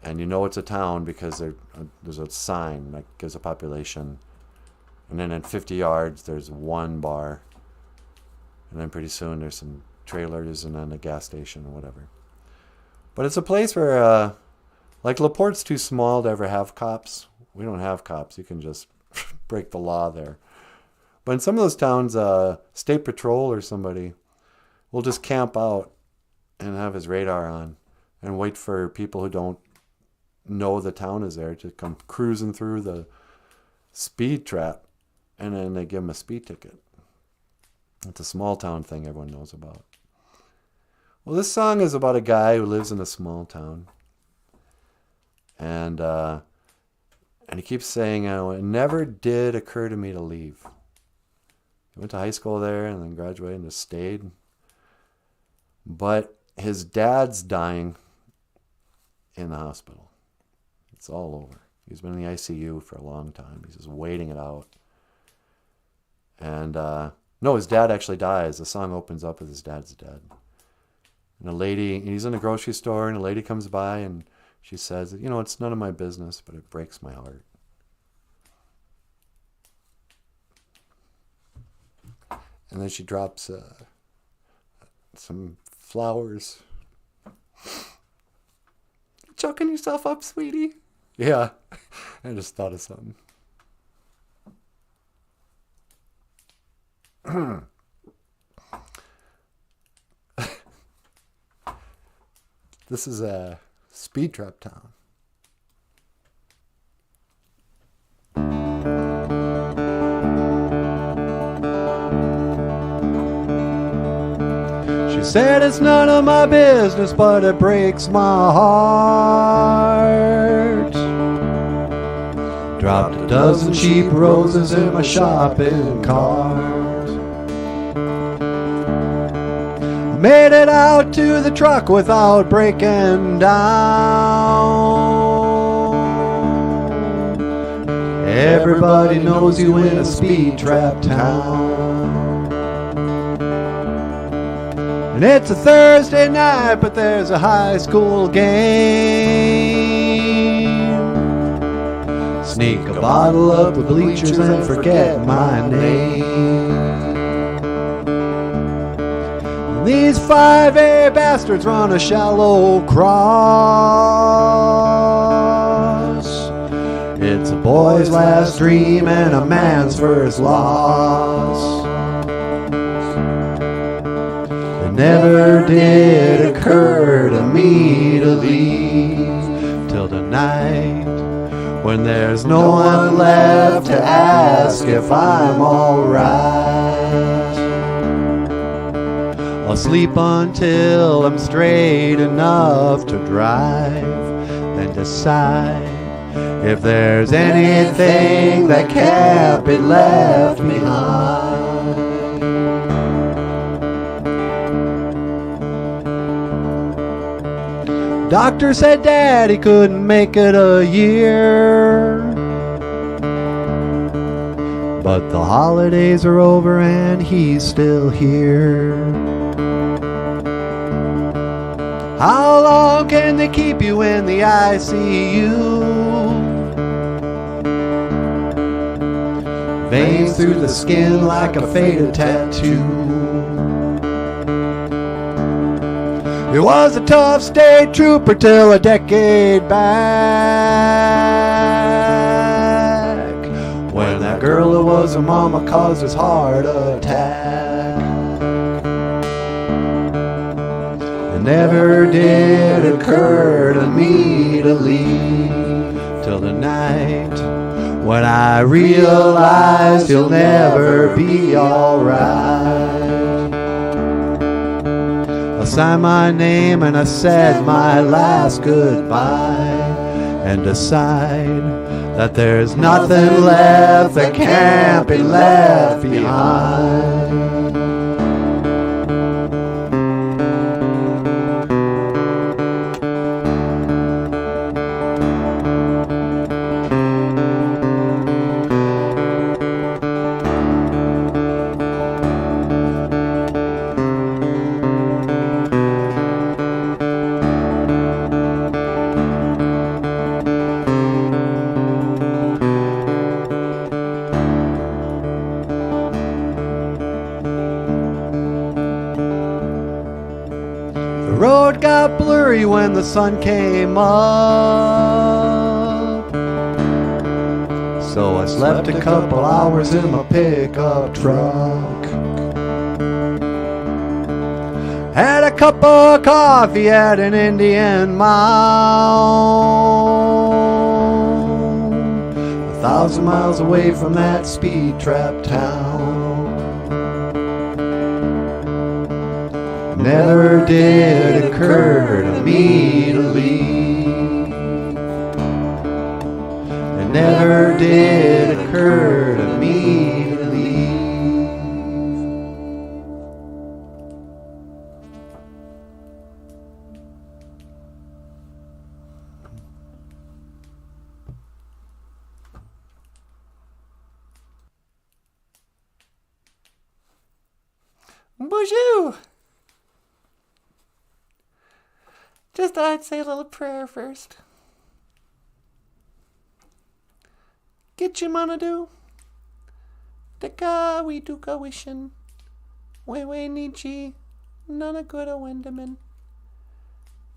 And you know it's a town because there's a sign that gives a population. And then at 50 yards, there's one bar. And then pretty soon there's some trailers and then a gas station or whatever. But it's a place where, like LaPorte's too small to ever have cops. We don't have cops. You can just break the law there. But in some of those towns, state patrol or somebody will just camp out and have his radar on and wait for people who don't know the town is there to come cruising through the speed trap, and then they give them a speed ticket. It's a small town thing everyone knows about. Well, this song is about a guy who lives in a small town. And he keeps saying, it never did occur to me to leave. He went to high school there and then graduated and just stayed. But his dad's dying in the hospital. It's all over. He's been in the ICU for a long time. He's just waiting it out. And no, his dad actually dies. The song opens up with his dad's dead. And he's in a grocery store, and a lady comes by, and she says, it's none of my business, but it breaks my heart. And then she drops some flowers. Choking yourself up, sweetie? Yeah, I just thought of something. This is a speed trap town. She said it's none of my business, but it breaks my heart. Dropped a dozen cheap roses in my shopping cart. Made it out to the truck without breaking down. Everybody knows you in a speed trap town. And it's a Thursday night, but there's a high school game. Sneak a bottle up the bleachers and forget my name. These 5A bastards run a shallow cross. It's a boy's last dream and a man's first loss. It never did occur to me to leave. night when there's no one left to ask if I'm alright. I'll sleep until I'm straight enough to drive, then decide if there's anything that can't be left behind. Doctor said Daddy couldn't make it a year, but the holidays are over and he's still here. How long can they keep you in the ICU? Veins through the skin like a faded tattoo. He was a tough state trooper till a decade back, when that girl who was her mama caused his heart attack. It never did occur to me to leave till the night when I realized he'll never be alright. I signed my name and I said my last goodbye, and decide that there's nothing left that can't be left behind. The road got blurry when the sun came up, so I slept a couple hours in my pickup truck. Had a cup of coffee at an Indian mound, 1,000 miles away from that speed trap town. Never did occur to me to leave. It never did occur to me to leave. BOOZHOO! Just thought I'd say a little prayer first. Get you manadu. Deka we duka wishin. We need chi. Nana good a wendaman.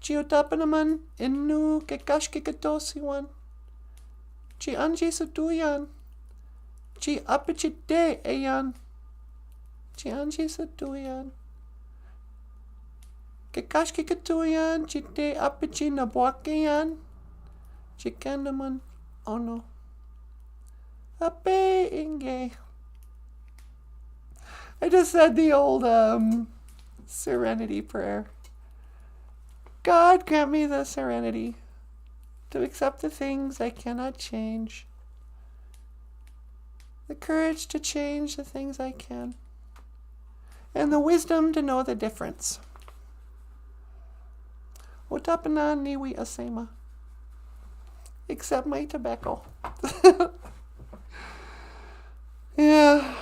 Chiotapanaman inu kekash kikatosiwan. Chi anji satuyan. Chi apichite ayan. Chi anji satuyan. Kekash kikatuyan, chite apichi na buakayan, chikandaman ono. Ape inge. I just said the old serenity prayer. God grant me the serenity to accept the things I cannot change, the courage to change the things I can, and the wisdom to know the difference. Otapana niwi asema. Except my tobacco. Yeah.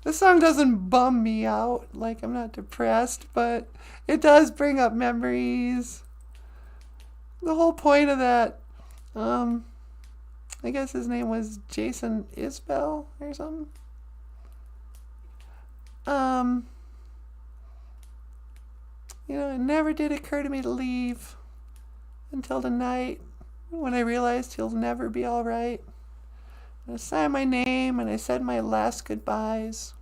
This song doesn't bum me out, like I'm not depressed, but it does bring up memories. The whole point of that, I guess his name was Jason Isbell or something. It never did occur to me to leave until the night when I realized he'll never be all right. I signed my name and I said my last goodbyes.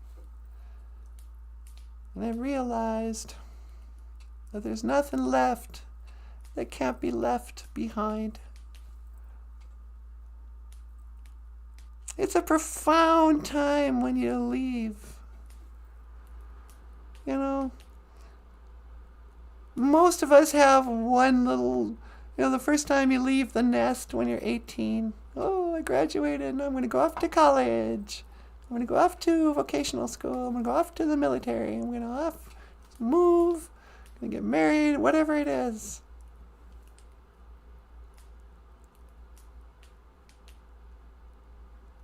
And I realized that there's nothing left that can't be left behind. It's a profound time when you leave. You know, most of us have one little, the first time you leave the nest when you're 18. Oh, I graduated and I'm going to go off to college. I'm going to go off to vocational school. I'm going to go off to the military. I'm going to move. I'm going to get married, whatever it is.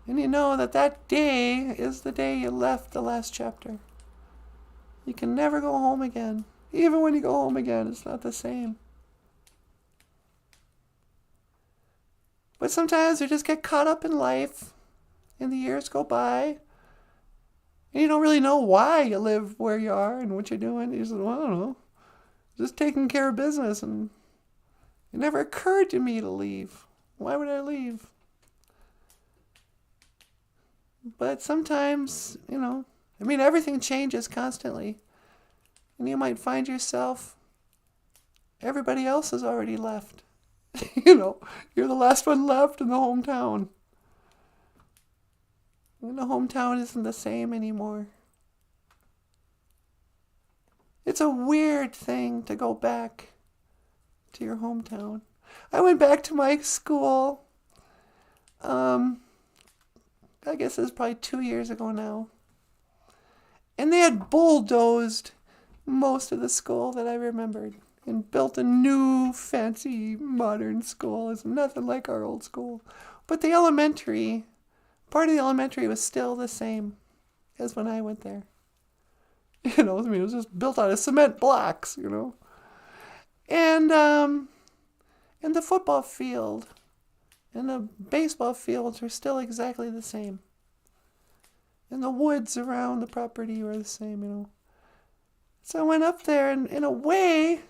And you know that day is the day you left the last chapter. You can never go home again. Even when you go home again, it's not the same. But sometimes you just get caught up in life, and the years go by, and you don't really know why you live where you are and what you're doing. You just, well, I don't know, just taking care of business, and it never occurred to me to leave. Why would I leave? But sometimes, everything changes constantly. And you might find yourself, everybody else has already left. You're the last one left in the hometown. And the hometown isn't the same anymore. It's a weird thing to go back to your hometown. I went back to my school, I guess it was probably 2 years ago now. And they had bulldozed most of the school that I remembered and built a new, fancy, modern school. It's nothing like our old school. But the elementary, part of the elementary was still the same as when I went there. It was just built out of cement blocks, And the football field and the baseball fields are still exactly the same. And the woods around the property were the same, So I went up there, and in a way,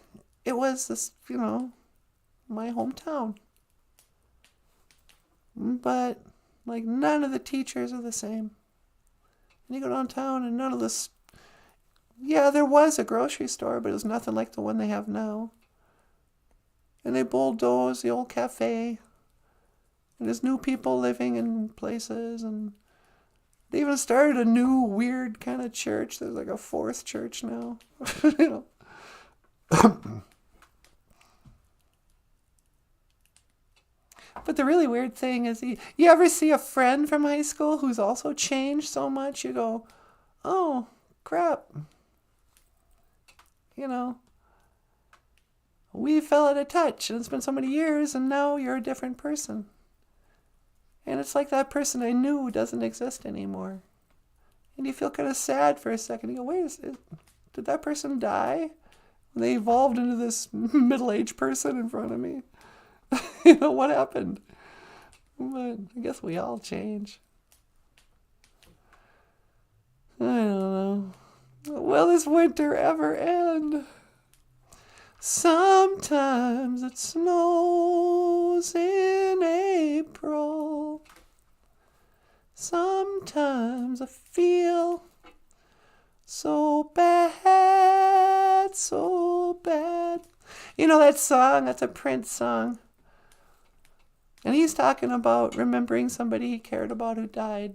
it was this, my hometown. But, none of the teachers are the same. And you go downtown, and none of this... Yeah, there was a grocery store, but it was nothing like the one they have now. And they bulldozed the old cafe. And there's new people living in places, and they even started a new weird kind of church. There's a fourth church now. But the really weird thing is, you ever see a friend from high school who's also changed so much? You go, oh, crap. We fell out of touch, and it's been so many years, and now you're a different person. And it's like that person I knew doesn't exist anymore. And you feel kind of sad for a second. You go, wait, did that person die? And they evolved into this middle-aged person in front of me. What happened? But I guess we all change. I don't know. Will this winter ever end? Sometimes it snows in April. Sometimes I feel so bad, so bad. That song? That's a Prince song. And he's talking about remembering somebody he cared about who died.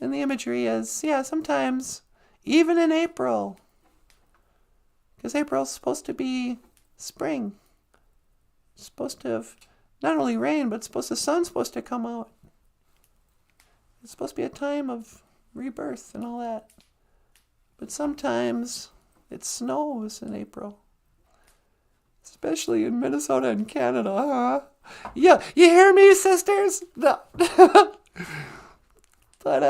And the imagery is, sometimes, even in April, because April's supposed to be spring. It's supposed to have not only rain, but the sun's supposed to come out. It's supposed to be a time of rebirth and all that. But sometimes it snows in April. Especially in Minnesota and Canada, huh? Yeah, you hear me, sisters? No. But,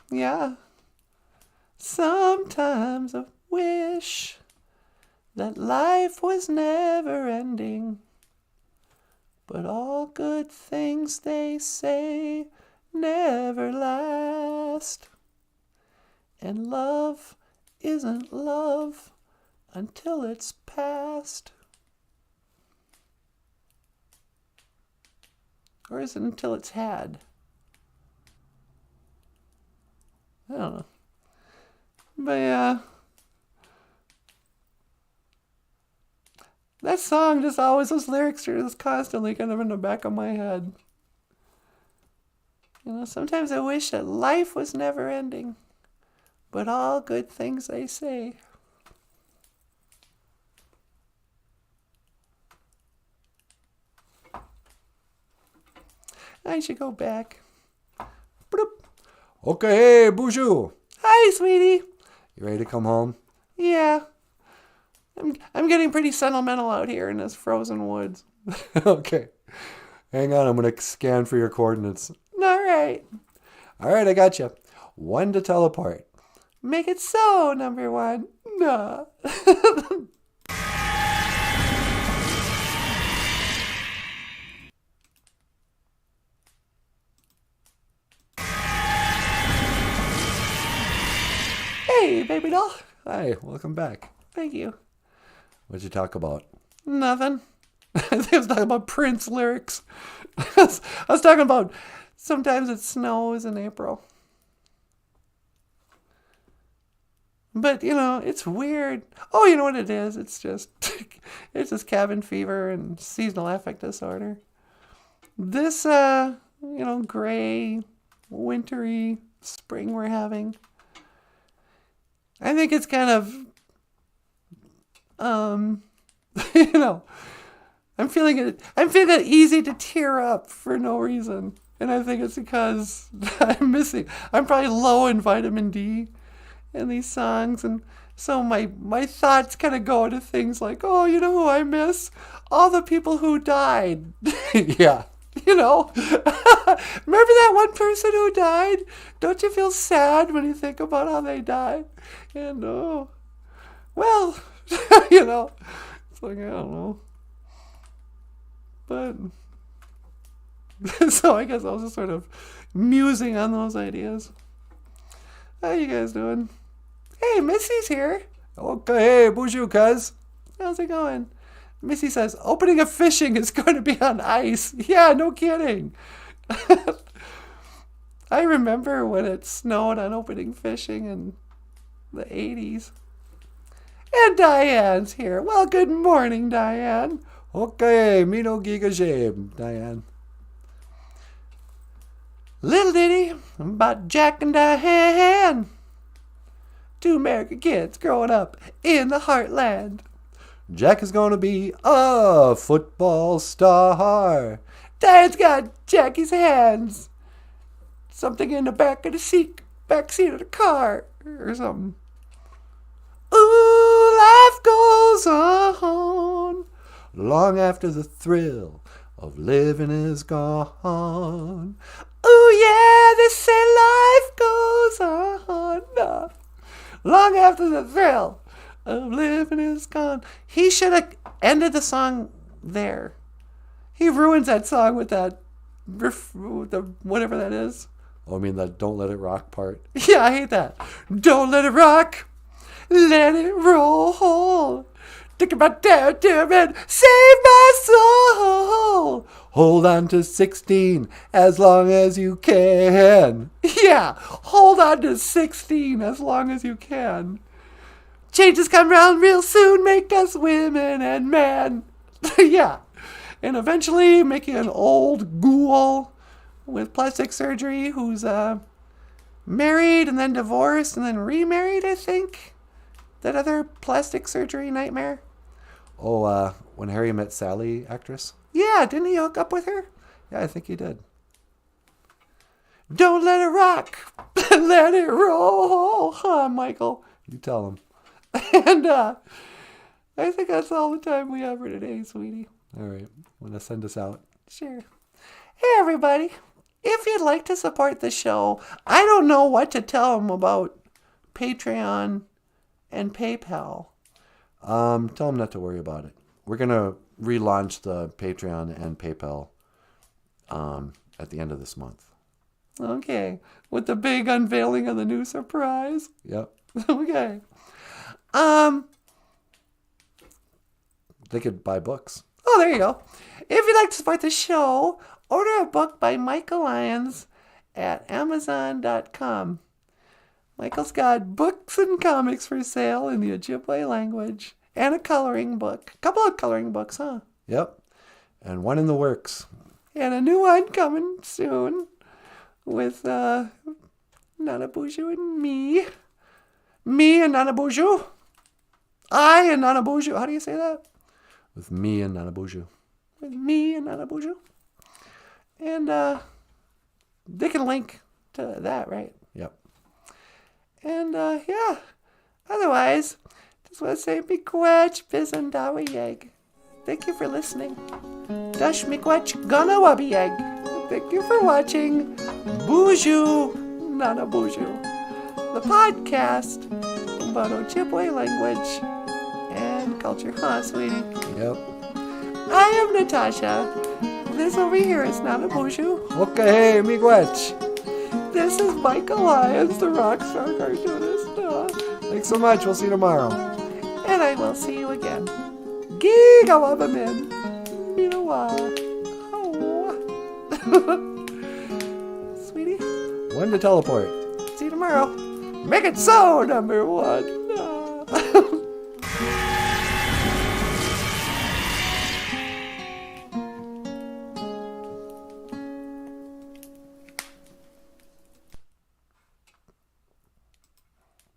yeah. Sometimes I wish that life was never ending. But all good things, they say, never last. And love isn't love until it's past. Or is it until it's had? I don't know. But yeah. that song just always, those lyrics are just constantly kind of in the back of my head. You know, sometimes I wish that life was never ending, but all good things they say. I should go back. Bloop. Okay, hey, BOOZHOO. Hi, sweetie. You ready to come home? Yeah. I'm getting pretty sentimental out here in this frozen woods. Okay. Hang on, I'm going to scan for your coordinates. All right. All right, I got you. 1 to teleport. Make it so, number 1. Nah. Hey, baby doll. Hi, welcome back. Thank you. What'd you talk about? Nothing. I think I was talking about Prince lyrics. I was talking about sometimes it snows in April. But, you know, it's weird. Oh, you know what it is? It's just cabin fever and seasonal affect disorder. This, gray, wintry spring we're having, I think it's kind of, I'm feeling it easy to tear up for no reason. And I think it's because I'm probably low in vitamin D in these songs. And so my thoughts kind of go to things like, oh, you know who I miss? All the people who died. Yeah. Remember that one person who died? Don't you feel sad when you think about how they died? And well, it's like, I don't know. But, so I guess I was just sort of musing on those ideas. How you guys doing? Hey, Missy's here. Okay, hey, BOOZHOO, cuz. How's it going? Missy says, opening of fishing is going to be on ice. Yeah, no kidding. I remember when it snowed on opening fishing in the 80s. And Diane's here. Well, good morning, Diane. Okay, me no giga shame, Diane. Little ditty about Jack and Diane. 2 American kids growing up in the heartland. Jack is going to be a football star. Diane's got Jackie's hands. Something in the back of the back seat of the car or something. Ooh, life goes on long after the thrill of living is gone. Ooh, yeah, they say life goes on long after the thrill of living is gone. He should have ended the song there. He ruins that song with that whatever that is. Oh, I mean that "Don't Let It Rock" part. Yeah, I hate that. Don't let it rock, let it roll. Think about damn and save my soul. Hold on to 16 as long as you can. Yeah, hold on to 16 as long as you can. Changes come round real soon, make us women and men. Yeah. And eventually making an old ghoul with plastic surgery who's married and then divorced and then remarried, I think. That other plastic surgery nightmare. Oh, When Harry Met Sally actress? Yeah, didn't he hook up with her? Yeah, I think he did. Don't let it rock. Let it roll. Huh, Michael? You tell him. And I think that's all the time we have for today, sweetie. All right. Want to send us out? Sure. Hey, everybody. If you'd like to support the show, I don't know what to tell them about Patreon and PayPal. Tell them not to worry about it. We're going to relaunch the Patreon and PayPal at the end of this month. Okay. With the big unveiling of the new surprise. Yep. Okay. They could buy books. Oh, there you go. If you'd like to support the show, order a book by Michael Lyons at Amazon.com. Michael's got books and comics for sale in the Ojibwe language and a coloring book. A couple of coloring books, huh? Yep. And one in the works. And a new one coming soon with NanaBOOZHOO and me. Me and NanaBOOZHOO. I and NanaBOOZHOO. How do you say that? With me and NanaBOOZHOO. With me and NanaBOOZHOO. And they can link to that, right? Yep. And yeah. Otherwise, just want to say miigwech bizandawayeg. Thank you for listening. Dash miigwech ganawabiyeg. Thank you for watching BOOZHOO NANABOOZHOO, the podcast about Ojibwe language and culture. Huh, sweetie? Yep. I am Natasha. This over here is NanaBOOZHOO. Okay, miigwech. This is Michael Lyons, the rock star cartoonist. Thanks so much. We'll see you tomorrow. And I will see you again. Gigawabamin. Minawa. Oh. Sweetie? When to teleport. See you tomorrow. Make it so, number one.